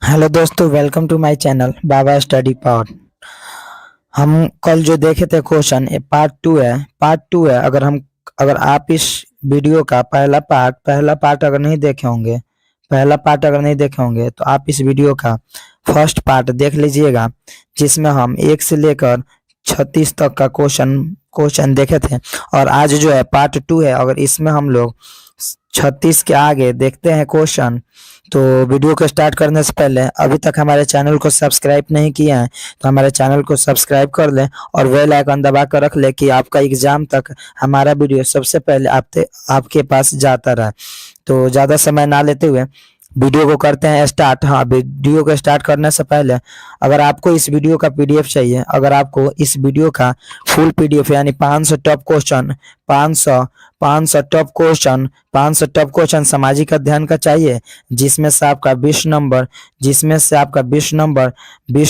Hello दोस्तों, welcome to my channel Baba study power. हम कल जो देखे थे क्वेश्चन, ये पार्ट 2 है। अगर आप इस वीडियो का पहला पार्ट अगर नहीं देखे होंगे तो आप इस वीडियो का फर्स्ट पार्ट देख लीजिएगा, जिसमें हम 1 से लेकर 36 तक का क्वेश्चन देखे थे। और आज जो है पार्ट 2 है। अगर इसमें हम लोग 36 के आगे देखते हैं क्वेश्चन, तो वीडियो को स्टार्ट करने से पहले अभी तक हमारे चैनल को सब्सक्राइब नहीं किया है तो हमारे चैनल को सब्सक्राइब कर लें और बेल आइकन दबा कर रख लें कि आपका एग्जाम तक हमारा वीडियो सबसे पहले आपके पास जाता रहे। तो ज़्यादा समय ना लेते हुए वीडियो को करते हैं स्टार्ट। हाँ, वीडियो को स्टार्ट करने से पहले अगर आपको इस वीडियो का पीडीएफ चाहिए, अगर आपको इस वीडियो का फुल पीडीएफ यानी 500 टॉप क्वेश्चन 500 टॉप क्वेश्चन सामाजिक अध्ययन का चाहिए, जिसमें से आपका 20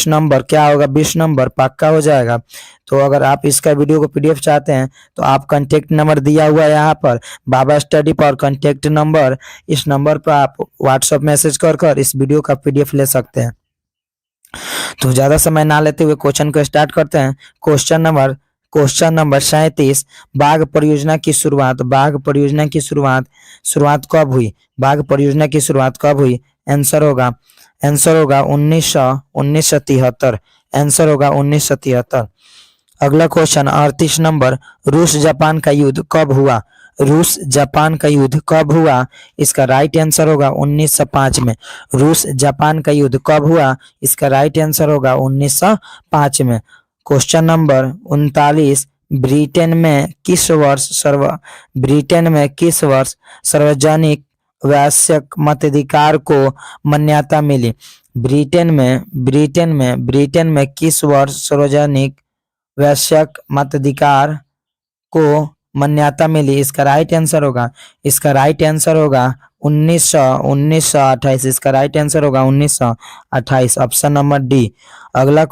नंबर क्या होगा, 20 नंबर पक्का हो जाएगा। तो अगर आप इसका वीडियो को पीडीएफ चाहते हैं तो आप कांटेक्ट नंबर दिया हुआ है यहाँ पर, बाबा स्टडी पर कांटेक्ट नंबर, इस नंबर पर आप व्हाट्सएप मैसेज कर इस वीडियो का पीडीएफ ले सकते हैं। तो ज्यादा समय ना लेते हुए क्वेश्चन को स्टार्ट करते हैं। क्वेश्चन नंबर 37, बाघ परियोजना की शुरुआत कब हुई? बाघ परियोजना की शुरुआत कब हुई? आंसर होगा 1973। आंसर होगा 1973। अगला क्वेश्चन 38 नंबर, रूस जापान का युद्ध कब हुआ? रूस जापान का युद्ध कब हुआ? इसका राइट आंसर होगा 1905 में। रूस जापान का युद्ध कब हुआ? इसका राइट आंसर होगा 1905 में। क्वेश्चन नंबर 39, ब्रिटेन में किस वर्ष सार्वजनिक वैश्यक मताधिकार को मान्यता मिली? ब्रिटेन में किस वर्ष सार्वजनिक वैश्यक मताधिकार को मान्यता मिली? इसका राइट आंसर होगा 1928। इसका राइट आंसर होगा 1928, ऑप्शन नंबर डी। अगला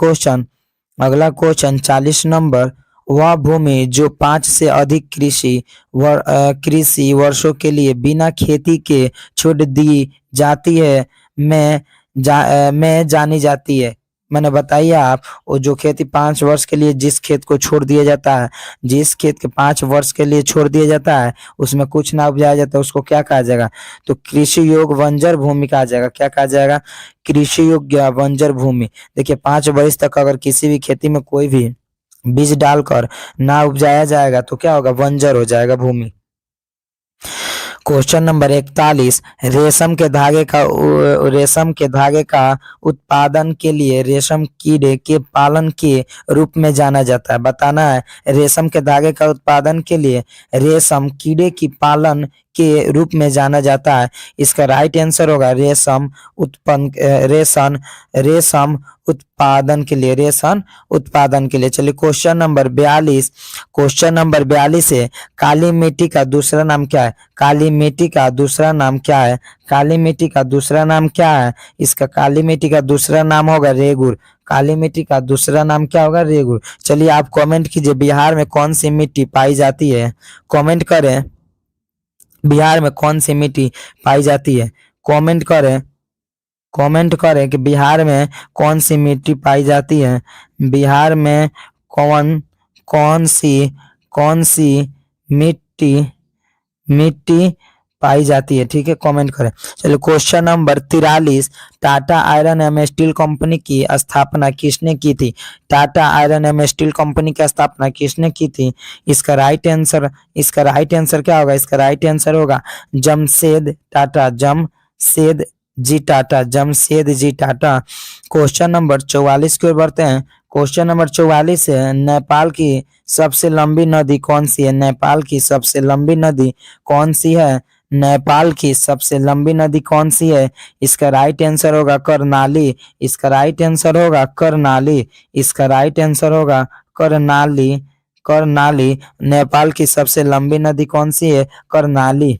क्वेश्चन 40 नंबर, वह भूमि जो 5 से अधिक कृषि वर्षों के लिए बिना खेती के छोड़ दी जाती है में जानी जाती है। मैंने बताइए आप, वो जो खेती 5 वर्ष के लिए जिस खेत को छोड़ दिया जाता है, जिस खेत के 5 वर्ष के लिए छोड़ दिया जाता है, उसमें कुछ ना उपजाया जाता है, उसको क्या कहा जाएगा? तो कृषि योग्य बंजर भूमि कहा जाएगा। क्या कहा जाएगा? कृषि योग्य बंजर भूमि। देखिए, 5 वर्ष तक अगर किसी भी खेती में कोई भी बीज डालकर ना उपजाया जाएगा तो क्या होगा? बंजर हो जाएगा भूमि। क्वेश्चन नंबर 41, रेशम के धागे का उत्पादन के लिए रेशम कीड़े के पालन के रूप में जाना जाता है। बताना है, रेशम के धागे का उत्पादन के लिए रेशम कीड़े की पालन के रूप में जाना जाता है। इसका राइट आंसर होगा रेशम उत्पादन के लिए। चलिए क्वेश्चन नंबर 42 है, काली मिट्टी का दूसरा नाम क्या है? काली मिट्टी का दूसरा नाम क्या है? काली मिट्टी का दूसरा नाम क्या है? इसका काली मिट्टी का दूसरा नाम होगा रेगुर। काली मिट्टी का दूसरा नाम क्या होगा? रेगुर। चलिए आप कमेंट कीजिए, बिहार में कौन सी मिट्टी पाई जाती है? कमेंट करें, बिहार में कौन सी मिट्टी पाई जाती है? कमेंट करें कि बिहार में कौन सी मिट्टी पाई जाती है? बिहार में कौन सी मिट्टी पाई जाती है? ठीक है, कमेंट करें। चलिए question number 43, Tata iron and steel company की स्थापना किसने की थी? Tata iron and steel company की स्थापना किसने की थी? इसका राइट आंसर क्या होगा? इसका राइट आंसर होगा जमशेद जी टाटा। क्वेश्चन नंबर 44 की ओर बढ़ते हैं। क्वेश्चन नंबर 44 है, नेपाल की सबसे लंबी नदी कौन सी है? नेपाल की सबसे लंबी नदी कौन सी है? नेपाल की सबसे लंबी नदी कौन सी है? इसका राइट आंसर होगा करनाली। इसका राइट आंसर होगा करनाली। नेपाल की सबसे लंबी नदी कौन सी है? करनाली।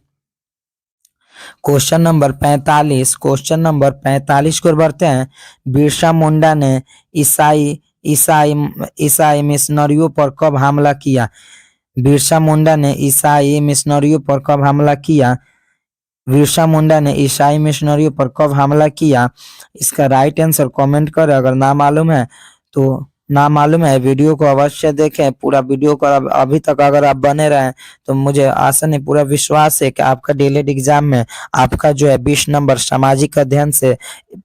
क्वेश्चन नंबर 45 को बढ़ते हैं। बिरसा मुंडा ने ईसाई मिशनरियों पर कब हमला किया? बिरसा मुंडा ने ईसाई मिशनरियों पर कब हमला किया? बिरसा मुंडा ने ईसाई मिशनरियों पर कब हमला किया? इसका राइट आंसर कमेंट करें। अगर ना मालूम है तो ना मालूम है वीडियो को अवश्य देखें, पूरा वीडियो को अभी तक अगर आप बने रहें तो मुझे आशा नहीं पूरा विश्वास है कि आपका डीएलएड एग्जाम में आपका जो है 20 नंबर सामाजिक अध्ययन से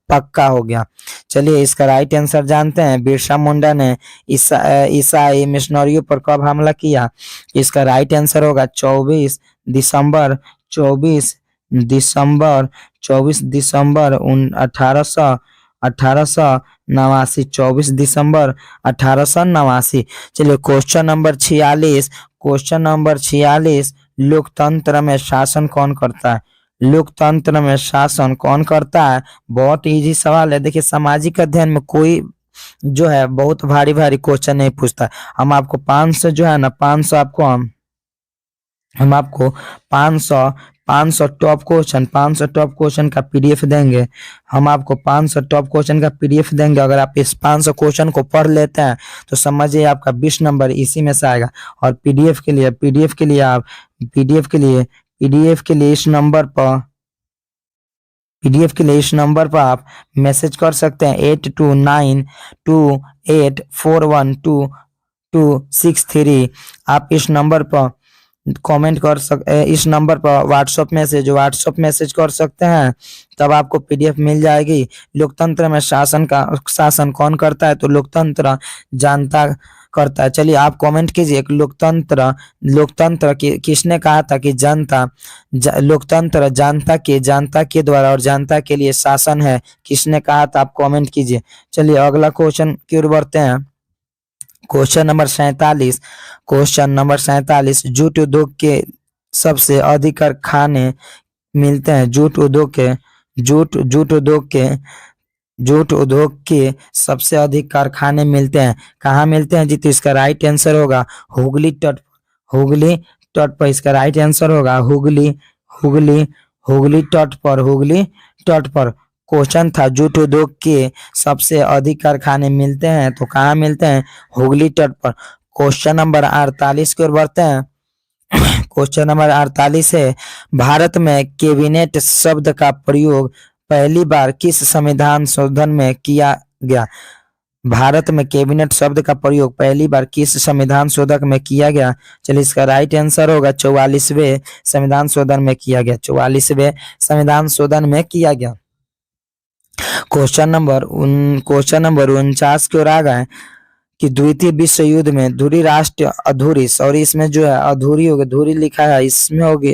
पक्का हो गया। चलिए इसका राइट आंसर जानते हैं। बिरसा मुंडा ने ईसाई मिशनरियों पर कब हमला किया? इसका राइट आंसर होगा 24 दिसंबर 24 दिसंबर 24 दिसंबर 1889। 24 दिसंबर 1889। चलिए क्वेश्चन नंबर 46। क्वेश्चन नंबर 46, लोकतंत्र में शासन कौन करता है? लोकतंत्र में शासन कौन करता है? बहुत इजी सवाल है। देखिए सामाजिक अध्ययन में कोई जो है बहुत भारी भारी क्वेश्चन नहीं पूछता। हम आपको 500 जो है ना 500 आपको हम आपको 500 टॉप क्वेश्चन का पीडीएफ देंगे। हम आपको 500 टॉप क्वेश्चन का पीडीएफ देंगे। अगर आप इस 500 क्वेश्चन को पढ़ लेते हैं तो समझिए आपका 20 नंबर इसी में से आएगा। और पीडीएफ के लिए इस नंबर पर आप मैसेज कर सकते हैं 8292841263। आप इस नंबर पर कमेंट कर इस नंबर पर व्हाट्सएप मैसेज कर सकते हैं, तब आपको पीडीएफ मिल जाएगी। लोकतंत्र में शासन कौन करता है? तो लोकतंत्र जनता करता है। चलिए आप कमेंट कीजिए लोकतंत्र किसने कहा था कि लोकतंत्र जनता के द्वारा और जनता के लिए शासन है, किसने कहा था? आप कमेंट कीजिए। चलिए अगला क्वेश्चन की ओर बढ़ते हैं। क्वेश्चन नंबर 47, जूट उद्योग के सबसे अधिक कारखाने मिलते हैं। जूट उद्योग के सबसे अधिक कारखाने मिलते हैं, कहाँ मिलते हैं जी? तो इसका राइट आंसर होगा हुगली तट पर। इसका राइट आंसर होगा हुगली तट पर। क्वेश्चन था जूट उद्योग के सबसे अधिक कारखाने मिलते हैं, तो कहाँ मिलते हैं? हुगली तट पर। क्वेश्चन नंबर 48 की ओर बढ़ते हैं। क्वेश्चन नंबर 48 है, भारत में कैबिनेट शब्द का प्रयोग पहली बार किस संविधान संशोधन में किया गया? भारत में कैबिनेट शब्द का प्रयोग पहली बार किस संविधान संशोधन में किया गया? चलिए इसका राइट आंसर होगा 44वें संविधान संशोधन में किया गया। 44वें संविधान संशोधन में किया गया। क्वेश्चन नंबर 49 की ओर आ गए कि द्वितीय विश्व युद्ध में धुरी राष्ट्र अधूरी, सॉरी इसमें जो है अधूरी होगी, धुरी लिखा है इसमें होगी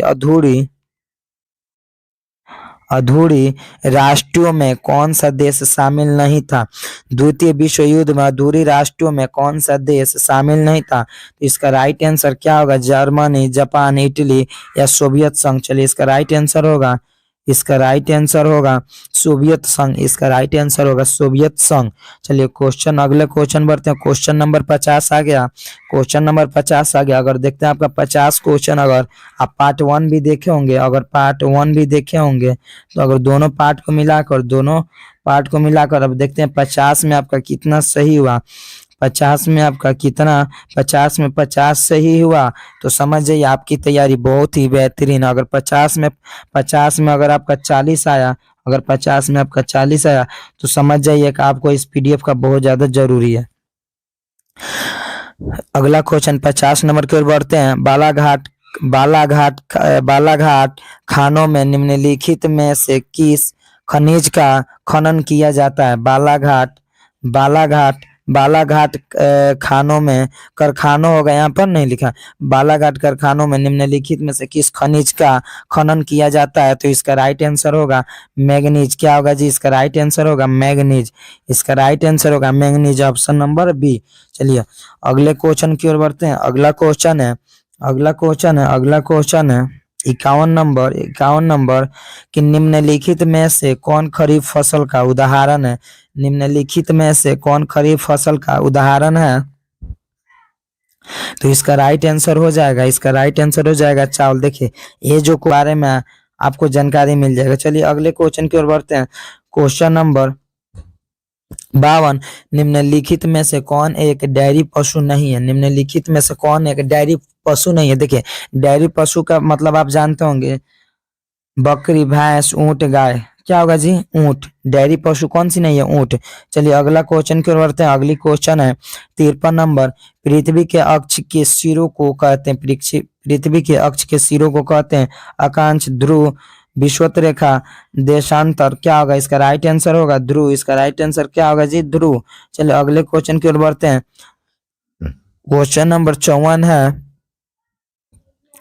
अधूरी राष्ट्रों में कौन सा देश शामिल नहीं था? द्वितीय विश्व युद्ध में अधूरी राष्ट्रों में कौन सा देश शामिल नहीं था? तो इसका राइट आंसर क्या होगा? जर्मनी, जापान, इटली या सोवियत संघ। चलिए इसका राइट आंसर होगा सोवियत संघ। इसका राइट आंसर होगा सोवियत संघ। चलिए अगले क्वेश्चन बढ़ते हैं। क्वेश्चन नंबर 50 आ गया। अगर देखते हैं आपका 50 क्वेश्चन, अगर आप पार्ट 1 भी देखे होंगे तो अगर दोनों पार्ट को मिलाकर अब देखते हैं 50 में आपका कितना सही हुआ। 50 में आपका कितना 50 में 50 सही हुआ तो समझ जाइए आपकी तैयारी बहुत ही बेहतरीन। अगर 50 में अगर आपका 40 आया, तो समझ जाइए कि आपको इस पीडीएफ का बहुत ज्यादा जरूरी है। अगला क्वेश्चन 50 नंबर की ओर बढ़ते हैं। बालाघाट खानों में निम्नलिखित में से किस खनिज का खनन किया जाता है? बालाघाट खानों में कारखानों होगा, यहाँ पर नहीं लिखा। बालाघाट कारखानों में निम्नलिखित में से किस खनिज का खनन किया जाता है? तो इसका राइट आंसर होगा मैग्नीज। क्या होगा जी? इसका राइट आंसर होगा मैग्नीज। Option number B. चलिए अगले क्वेश्चन की ओर बढ़ते हैं। अगला क्वेश्चन है 51 नंबर कि निम्नलिखित में से कौन खरीफ फसल का उदाहरण है? तो इसका राइट आंसर हो जाएगा चावल। देखिए ये जो के बारे में आपको जानकारी मिल जाएगा। चलिए अगले क्वेश्चन की ओर बढ़ते हैं। क्वेश्चन नंबर 52, निम्नलिखित में से कौन एक डेयरी पशु नहीं है? देखिए डेयरी पशु का मतलब आप जानते होंगे बकरी, भैंस, ऊंट, गाय। क्या होगा जी? ऊंट। डेयरी पशु कौन सी नहीं है? ऊंट। चलिए अगला क्वेश्चन की ओर बढ़ते हैं। अगली क्वेश्चन है 53 नंबर। पृथ्वी के अक्ष के सिरों को कहते हैं पृथ्वी के अक्ष के सिरों को कहते हैं अक्षांश, ध्रुव, विषुवत रेखा, देशांतर। क्या होगा इसका? राइट आंसर होगा ध्रुव। इसका राइट आंसर क्या होगा जी? ध्रुव। चलिए अगले क्वेश्चन की ओर बढ़ते हैं। क्वेश्चन नंबर 54 है,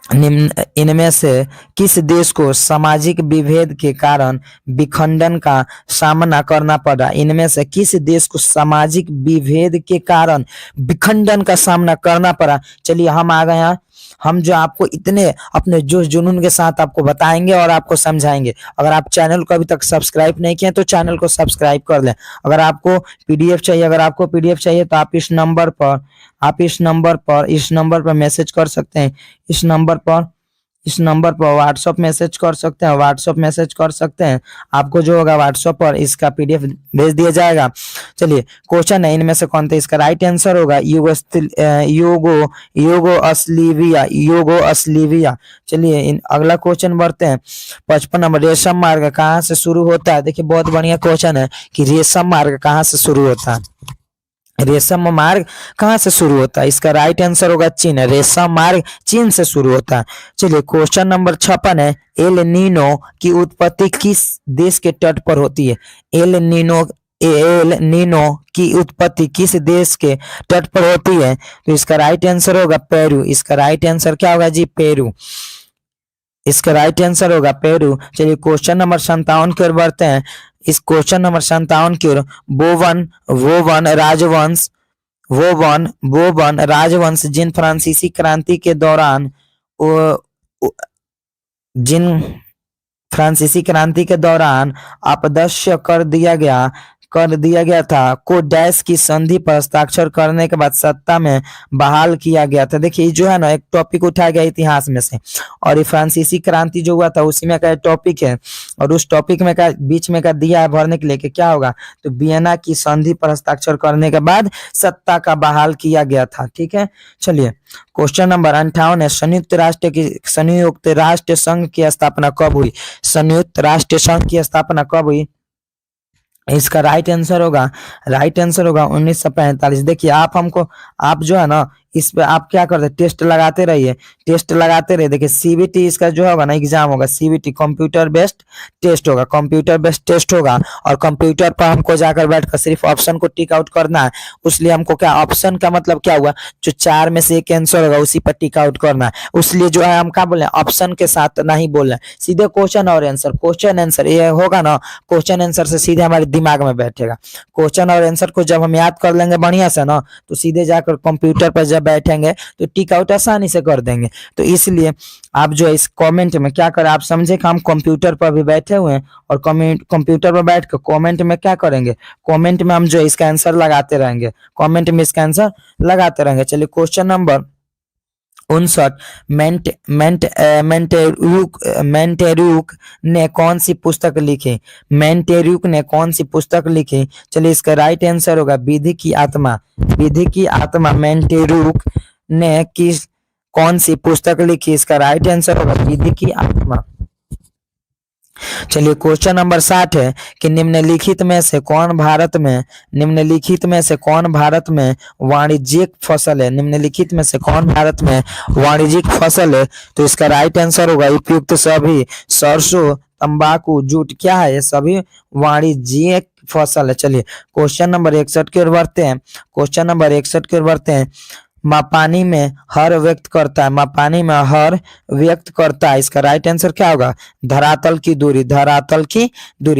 निम्न इनमें से किस देश को सामाजिक विभेद के कारण विखंडन का सामना करना पड़ा? इनमें से किस देश को सामाजिक विभेद के कारण विखंडन का सामना करना पड़ा? चलिए हम आ गए हैं। हम जो आपको इतने अपने जोश जुनून के साथ आपको बताएंगे और आपको समझाएंगे। अगर आप चैनल को अभी तक सब्सक्राइब नहीं किए तो चैनल को सब्सक्राइब कर लें। अगर आपको पीडीएफ चाहिए तो आप इस नंबर पर मैसेज कर सकते हैं। इस नंबर पर व्हाट्सएप मैसेज कर सकते हैं। आपको जो होगा व्हाट्सएप पर इसका पीडीएफ भेज दिया जाएगा। चलिए क्वेश्चन है, इनमें से कौन सा इसका राइट आंसर होगा? योगो अस्लिविया। चलिए इन अगला क्वेश्चन बढ़ते हैं। 55 नंबर। रेशम मार्ग कहाँ से शुरू होता है? देखिए बहुत बढ़िया क्वेश्चन है कि रेशम मार्ग कहाँ से शुरू होता है। रेशम मार्ग कहाँ से शुरू होता है? इसका राइट आंसर होगा चीन। रेशम मार्ग चीन से शुरू होता है। चलिए क्वेश्चन नंबर 56 है। एल नीनो की उत्पत्ति किस देश के तट पर होती है? एल नीनो की उत्पत्ति किस देश के तट पर होती है? तो इसका राइट आंसर होगा पेरू। इसका राइट आंसर क्या होगा जी? पेरू। इसका राइट आंसर होगा पेरू। चलिए क्वेश्चन नंबर 57 की ओर बढ़ते हैं। इस क्वेश्चन नंबर 57 की ओर बोवन राजवंश जिन फ्रांसीसी क्रांति के दौरान जिन फ्रांसीसी क्रांति के दौरान अपदस्य कर दिया गया था को डैश की संधि पर हस्ताक्षर करने के बाद सत्ता में बहाल किया गया था। देखिए जो है ना एक टॉपिक उठाया गया इतिहास में से, और ये फ्रांसीसी क्रांति जो हुआ था उसी में का टॉपिक है, और उस टॉपिक में का बीच में का दिया है भरने के लिए कि क्या होगा? तो वियना की संधि पर हस्ताक्षर करने के बाद सत्ता का बहाल किया गया था। ठीक है। चलिए क्वेश्चन नंबर 58 है। संयुक्त राष्ट्र संघ की स्थापना कब हुई? संयुक्त राष्ट्र संघ की स्थापना कब हुई? इसका राइट आंसर होगा 1945। देखिए आप जो है ना इस पे आप क्या करते? टेस्ट लगाते रहिए। देखिए सीबीटी इसका जो होगा ना एग्जाम होगा, सीबीटी कंप्यूटर बेस्ड टेस्ट होगा और कंप्यूटर पर हमको जाकर बैठकर सिर्फ ऑप्शन को टिक आउट करना है। उसलिए हमको क्या ऑप्शन का मतलब क्या हुआ? जो 4 में से एक आंसर होगा उसी पर टिक आउट करना है। उसलिए जो है हम क्या बोले? ऑप्शन के साथ नहीं बोले, सीधे क्वेश्चन आंसर ये होगा ना, क्वेश्चन आंसर से सीधे हमारे दिमाग में बैठेगा। क्वेश्चन और आंसर को जब हम याद कर लेंगे बढ़िया से ना, तो सीधे जाकर कंप्यूटर पर जब बैठेंगे तो टिक आउट आसानी से कर देंगे। तो इसलिए आप जो इस कमेंट में क्या करें, आप समझे कि हम कंप्यूटर पर भी बैठे हुए हैं और कंप्यूटर पर बैठ कर कमेंट में क्या करेंगे? कमेंट में हम जो इसका आंसर लगाते रहेंगे। चलिए क्वेश्चन नंबर 59। मेंटेरूक ने कौन सी पुस्तक लिखी? चलिए इसका राइट आंसर होगा विधि की आत्मा। मेंटेरूक ने कौन सी पुस्तक लिखी? इसका राइट आंसर होगा विधि की आत्मा। चलिए क्वेश्चन नंबर 60 है कि निम्नलिखित में से कौन भारत में वाणिज्यिक फसल है? तो इसका राइट आंसर होगा उपयुक्त सभी। सरसों, तंबाकू, जूट क्या है? ये सभी वाणिज्यिक फसल है। चलिए क्वेश्चन नंबर 61 की ओर बढ़ते हैं। माँ पानी में हर व्यक्त करता है। इसका राइट आंसर क्या होगा? धरातल की दूरी।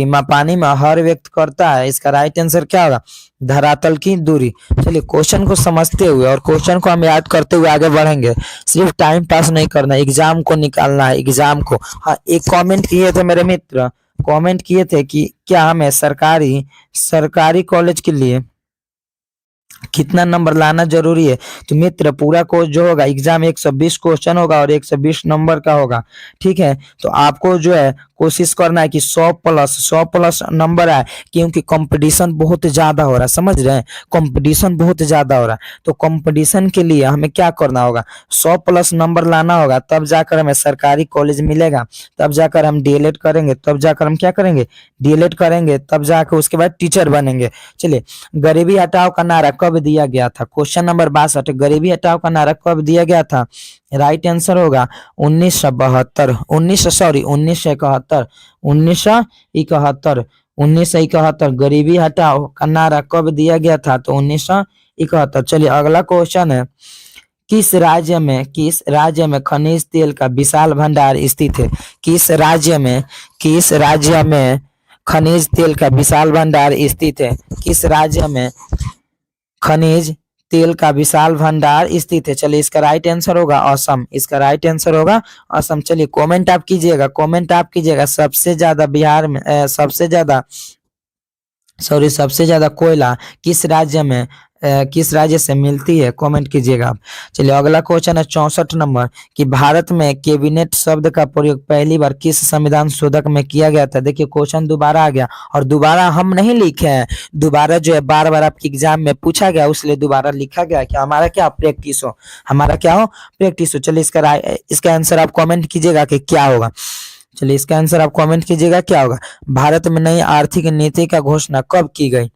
माँ पानी में हर व्यक्त करता है। इसका राइट आंसर क्या होगा? धरातल की दूरी। चलिए क्वेश्चन को समझते हुए और क्वेश्चन को हम याद करते हुए आगे बढ़ेंगे। सिर्फ टाइम पास नहीं करना, एग्जाम को निकालना है। हाँ, एक कमेंट किए थे मेरे मित्र, कि क्या हमें सरकारी कॉलेज के लिए कितना नंबर लाना जरूरी है। तो मित्र पूरा कोर्स जो होगा एग्जाम 120 क्वेश्चन होगा और 120 नंबर का होगा। ठीक है, तो आपको जो है कोशिश करना है कि 100 प्लस नंबर आए, क्योंकि कंपटीशन बहुत ज्यादा हो रहा है, समझ रहे हैं, कंपटीशन बहुत ज्यादा हो रहा है। तो कंपटीशन के लिए हमें क्या करना होगा, 100 प्लस नंबर लाना होगा, तब जाकर हमें सरकारी कॉलेज मिलेगा, तब जाकर हम डीएलएड करेंगे, तब जाकर हम क्या करेंगे, डीएलएड करेंगे, तब जाकर उसके बाद टीचर बनेंगे। चलिए, गरीबी हटाओ का नारा कब दिया गया था, क्वेश्चन नंबर 62, गरीबी हटाओ का नारा कब दिया गया था। राइट आंसर होगा 1972, 1971, 1971, 1971 गरीबी हटाओ का नारा कब दिया गया था, तो 1971। चलिए अगला क्वेश्चन है, किस राज्य में खनिज तेल का विशाल भंडार स्थित है। किस राज्य में खनिज तेल का विशाल भंडार स्थित है। किस राज्य में खनिज तेल का विशाल भंडार स्थित है। चलिए इसका राइट आंसर होगा असम। इसका राइट आंसर होगा असम। चलिए कमेंट आप कीजिएगा सबसे ज्यादा बिहार में सबसे ज्यादा कोयला किस राज्य से मिलती है, कमेंट कीजिएगा आप। चलिए अगला क्वेश्चन है 64 नंबर, कि भारत में कैबिनेट शब्द का प्रयोग पहली बार किस संविधान शोधक में किया गया था। देखिए क्वेश्चन दोबारा आ गया, और दोबारा हम नहीं लिखे हैं, दोबारा जो है बार बार आपके एग्जाम में पूछा गया, उसलिए दोबारा लिखा गया कि हमारा क्या प्रैक्टिस हो। चलिए इसका आंसर आप कमेंट कीजिएगा कि क्या होगा। चलिए इसका आंसर आप कमेंट कीजिएगा क्या होगा। भारत में नई आर्थिक नीति का घोषणा कब की गई।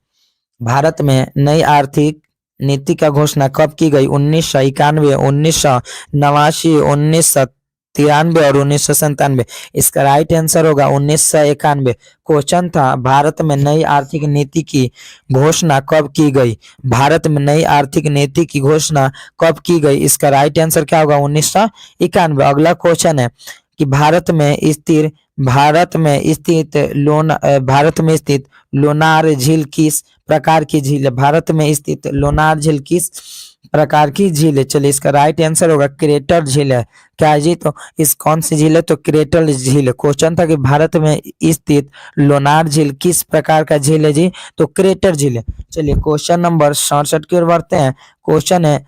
भारत में नई आर्थिक नीति का घोषणा कब की गई, 1991, 1989, 1993 और 1997। इसका राइट आंसर होगा 1991। क्वेश्चन था भारत में नई आर्थिक नीति की घोषणा कब की गई। भारत में नई आर्थिक नीति की घोषणा कब की गई, इसका राइट आंसर क्या होगा, 1991। अगला क्वेश्चन है कि भारत में स्थित लोनार झील किस प्रकार की झील है। भारत में स्थित लोनार झील किस प्रकार की झील है। चलिए इसका राइट आंसर होगा क्रेटर झील है। क्या है जी, तो इस कौन सी झील है, तो क्रेटर झील है। क्वेश्चन था कि भारत में स्थित लोनार झील किस प्रकार का झील है जी, तो क्रेटर झील है। चलिए क्वेश्चन नंबर 67 की ओर बढ़ते हैं। क्वेश्चन है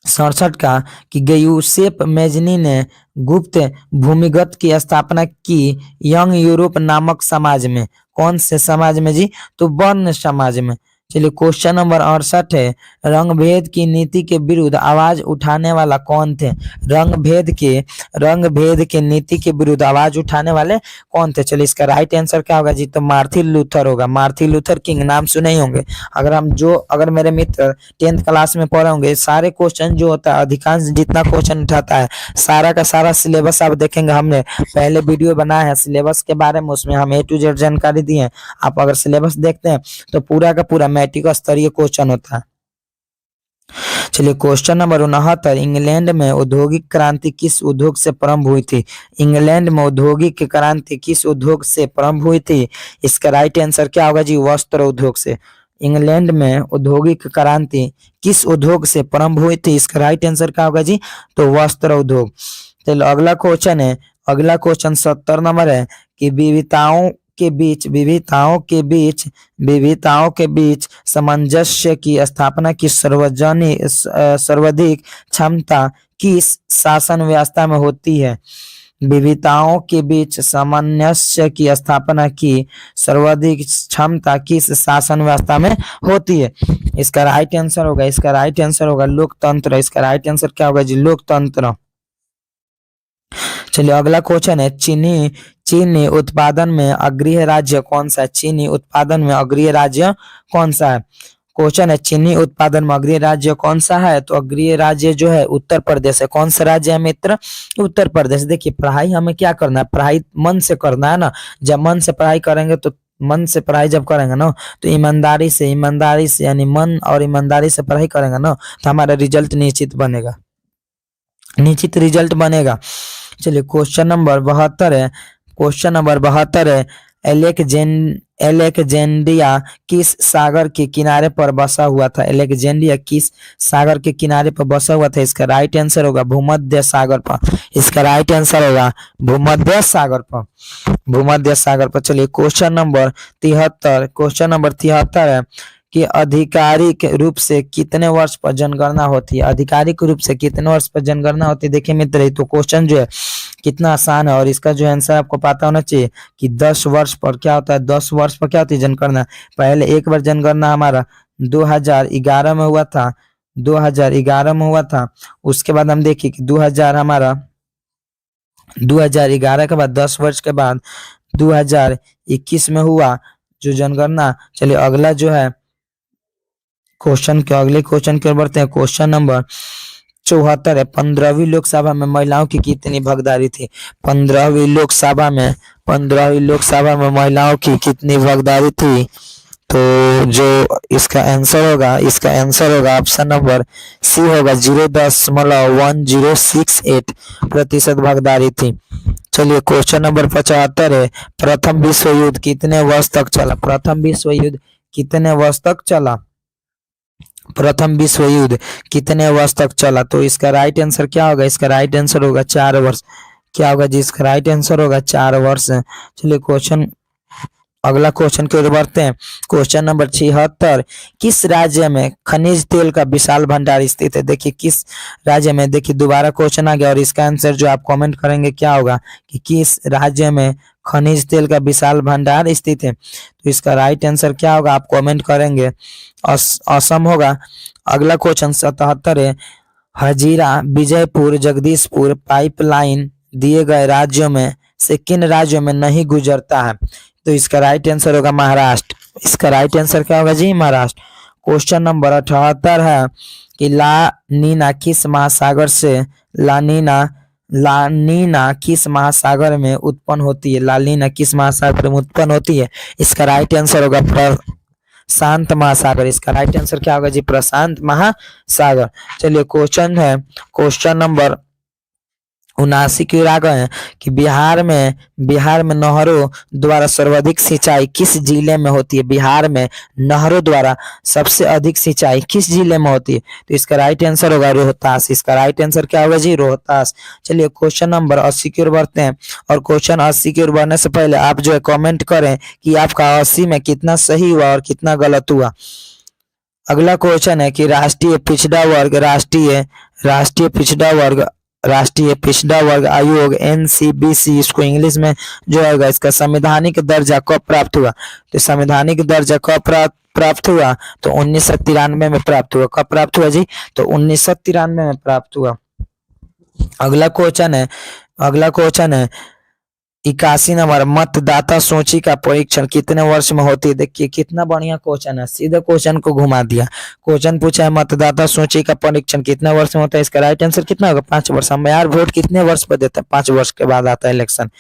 67 का, कि गयूसेप मेजनी ने गुप्त भूमिगत की स्थापना की यंग यूरोप नामक समाज में। कौन से समाज में जी, तो वर्ण समाज में। चलिए क्वेश्चन नंबर 68 है, रंग भेद की नीति के विरुद्ध आवाज उठाने वाला कौन थे। रंग भेद के नीति के विरुद्ध आवाज उठाने वाले कौन थे। चलिए इसका राइट आंसर क्या होगा जी, तो मार्टिन लूथर होगा। मार्टिन लूथर किंग नाम सुने ही होंगे। अगर मेरे मित्र 10th क्लास में पढ़े होंगे, सारे क्वेश्चन जो होता है, अधिकांश जितना क्वेश्चन उठाता है, सारा का सारा सिलेबस आप देखेंगे, हमने पहले वीडियो बनाया है सिलेबस के बारे में, उसमें हम A to Z जानकारी दी है। आप अगर सिलेबस देखते हैं तो पूरा का पूरा मैट्रिक स्तरीय क्वेश्चन होता है। चलिए क्वेश्चन नंबर 69, इंग्लैंड में औद्योगिक क्रांति किस उद्योग से प्रारंभ हुई थी। इंग्लैंड में औद्योगिक क्रांति किस उद्योग से प्रारंभ हुई थी। इसका राइट आंसर क्या होगा जी, वस्त्र उद्योग से। इंग्लैंड में औद्योगिक क्रांति किस उद्योग से प्रारंभ हुई थी। इसका राइट आंसर क्या होगा जी, तो वस्त्र उद्योग। चलो अगला क्वेश्चन है, अगला क्वेश्चन 70 नंबर है, कि विविधताओं के बीच सामंजस्य की स्थापना की सर्वाधिक क्षमता किस शासन व्यवस्था में होती है। विविधताओं के बीच सामंजस्य की स्थापना की सर्वाधिक क्षमता किस शासन व्यवस्था में होती है। इसका राइट आंसर होगा लोकतंत्र। इसका राइट आंसर क्या होगा जी, लोकतंत्र। चलिए अगला क्वेश्चन है, चीनी उत्पादन में अग्रणी राज्य कौन सा है। चीनी उत्पादन में अग्रणी राज्य कौन सा है। क्वेश्चन है, चीनी उत्पादन में अग्रणी राज्य कौन सा है, तो अग्रणी राज्य जो है उत्तर प्रदेश है। कौन सा राज्य है मित्र, उत्तर प्रदेश। देखिए पढ़ाई हमें क्या करना है, पढ़ाई मन से करना है ना। जब मन से पढ़ाई करेंगे तो जब करेंगे ना, तो ईमानदारी से यानी मन और ईमानदारी से पढ़ाई करेंगे ना, तो हमारा रिजल्ट निश्चित रिजल्ट बनेगा। चलिए क्वेश्चन नंबर 72 है, एलेक्जेंड्रिया किस सागर के किनारे पर बसा हुआ था। एलेक्जेंड्रिया किस सागर के किनारे पर बसा हुआ था। इसका राइट आंसर होगा भूमध्य सागर पर। इसका राइट आंसर होगा भूमध्य सागर पर। चलिए क्वेश्चन नंबर 73 है, कि आधिकारिक रूप से कितने वर्ष पर जनगणना होती है। आधिकारिक रूप से कितने वर्ष पर जनगणना होती है। देखिए मित्र, तो क्वेश्चन जो है कितना आसान है और इसका जो आंसर आपको पता होना चाहिए कि 10 वर्ष पर क्या होता है। 10 वर्ष पर क्या होती है जनगणना। पहले एक बार जनगणना हमारा 2011 में हुआ था। 2011 में हुआ था। उसके बाद हम देखिए कि 2011 के बाद 10 वर्ष के बाद 2021 में हुआ जो जनगणना। चलिए अगला जो है अगले क्वेश्चन की ओर बढ़ते हैं। क्वेश्चन नंबर 74 है। 15वीं लोकसभा में महिलाओं की कितनी भागीदारी थी। 15वीं लोकसभा में महिलाओं की कितनी भागीदारी थी। तो जो इसका आंसर होगा ऑप्शन नंबर सी होगा 0.1068% भागीदारी थी। चलिए क्वेश्चन नंबर 75 है। प्रथम विश्व युद्ध कितने वर्ष तक चला। प्रथम विश्व युद्ध कितने वर्ष तक चला। प्रथम विश्व युद्ध कितने वर्ष तक चला। तो इसका राइट आंसर क्या होगा। इसका राइट आंसर होगा 4 वर्ष। क्या होगा जी। इसका राइट आंसर होगा 4 वर्ष। चलिए अगला क्वेश्चन की ओर बढ़ते हैं। Question number 76। किस राज्य में खनिज तेल का विशाल भंडार स्थित है। देखिए किस राज्य में। देखिए दोबारा क्वेश्चन आ गया और इसका आंसर जो आप कमेंट करेंगे क्या होगा कि किस राज्य में खनिज तेल का विशाल भंडार स्थित है। तो इसका राइट आंसर क्या होगा आप कमेंट करेंगे असम होगा। अगला क्वेश्चन 77 है। हजीरा, विजयपुर, जगदीशपुर पाइपलाइन दिए गए राज्यों में से किन राज्यों में नहीं गुजरता है। तो इसका राइट आंसर होगा महाराष्ट्र। इसका राइट आंसर क्या होगा जी महाराष्ट्र। क्वेश्चन नंबर 78 है कि लानीना किस महासागर से लानीना किस महासागर में उत्पन्न होती है। लानीना किस महासागर में उत्पन्न होती है। इसका राइट आंसर होगा प्रशांत महासागर। इसका राइट आंसर क्या होगा जी प्रशांत महासागर। चलिए क्वेश्चन नंबर 79 की ओर आ गए हैं कि बिहार में नहरों द्वारा सर्वाधिक सिंचाई किस जिले में होती है। बिहार में नहरों द्वारा सबसे अधिक सिंचाई किस जिले में होती है। तो इसका राइट आंसर होगा रोहतास। इसका राइट आंसर क्या होगा जी रोहतास। चलिए क्वेश्चन नंबर 80 की ओर बढ़ते हैं और क्वेश्चन 80 की ओर बढ़ने से पहले आप जो है कमेंट करें कि आपका 80 में कितना सही हुआ और कितना गलत हुआ। अगला क्वेश्चन है कि राष्ट्रीय पिछड़ा वर्ग आयोग NCBC इसको इंग्लिश में जो है इसका संवैधानिक दर्जा कब प्राप्त हुआ। तो संवैधानिक दर्जा कब प्राप्त हुआ। तो 1993 में प्राप्त हुआ। कब प्राप्त हुआ जी। तो 1993 में प्राप्त हुआ। अगला क्वेश्चन है 81 नंबर। मतदाता सूची का परीक्षण कितने वर्ष में होती है। देखिए कितना बढ़िया क्वेश्चन है। सीधे क्वेश्चन को घुमा दिया। क्वेश्चन पूछा है मतदाता सूची का परीक्षण कितने वर्ष में होता है। इसका राइट आंसर कितना होगा 5 वर्ष। हम यार वोट कितने वर्ष पर देते हैं 5 वर्ष के बाद आता है इलेक्शन।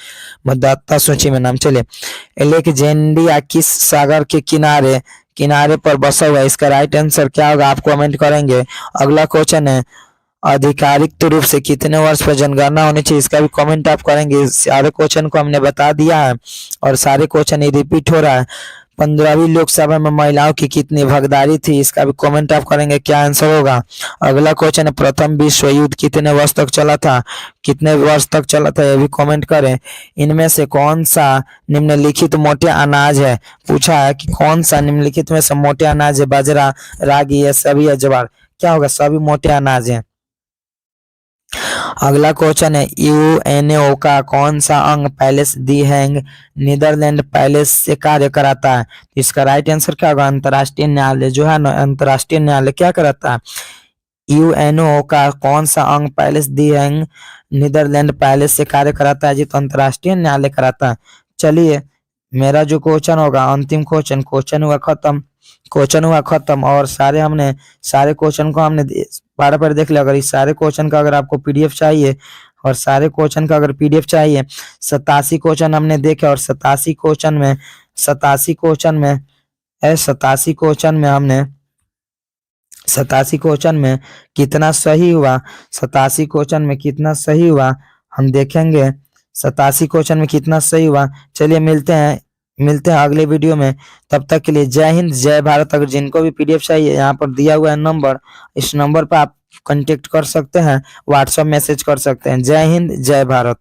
मतदाता सूची में नाम। चलिए अलेक्जेंड्रिया किस सागर के किनारे पर बसा हुआ है। इसका राइट आंसर क्या होगा आप कमेंट करेंगे। अगला क्वेश्चन है आधिकारिक रूप से कितने वर्ष पर जनगणना होनी चाहिए। इसका भी कमेंट आप करेंगे। सारे क्वेश्चन को हमने बता दिया है और सारे क्वेश्चन रिपीट हो रहा है। 15वीं लोकसभा में महिलाओं की कितनी भागीदारी थी। इसका भी कमेंट आप करेंगे क्या आंसर होगा। अगला क्वेश्चन है प्रथम विश्व युद्ध कितने वर्ष तक चला था। ये भी कमेंट करें। इनमें से कौन सा निम्नलिखित मोटे अनाज है। पूछा है कि कौन सा निम्नलिखित में से मोटे अनाज है। बाजरा, रागी या सभी या ज्वार। क्या होगा सभी मोटे अनाज है। अगला क्वेश्चन है यूएनओ का कौन सा अंग पैलेस दी हैंग नीदरलैंड पैलेस से कार्य कराता है। इसका राइट आंसर क्या होगा अंतर्राष्ट्रीय न्यायालय जो है ना अंतर्राष्ट्रीय न्यायालय क्या कराता है। यूएनओ का कौन सा अंग पैलेस दी हैंग नीदरलैंड पैलेस से कार्य कराता है जी। तो अंतर्राष्ट्रीय न्यायालय कराता है। चलिए मेरा जो क्वेश्चन होगा अंतिम क्वेश्चन हुआ खत्म और सारे क्वेश्चन को हमने बार देख लिया। अगर इस सारे क्वेश्चन का अगर आपको पीडीएफ चाहिए और सारे क्वेश्चन का अगर पीडीएफ चाहिए 87 क्वेश्चन हमने देखे और 87 क्वेश्चन में कितना सही हुआ 87 क्वेश्चन में कितना सही हुआ हम देखेंगे। 87 क्वेश्चन में कितना सही हुआ। चलिए मिलते हैं अगले वीडियो में। तब तक के लिए जय हिंद जय भारत। अगर जिनको भी पीडीएफ चाहिए यहाँ पर दिया हुआ है नंबर, इस नंबर पर आप कांटेक्ट कर सकते हैं, व्हाट्सएप मैसेज कर सकते हैं। जय हिंद जय भारत।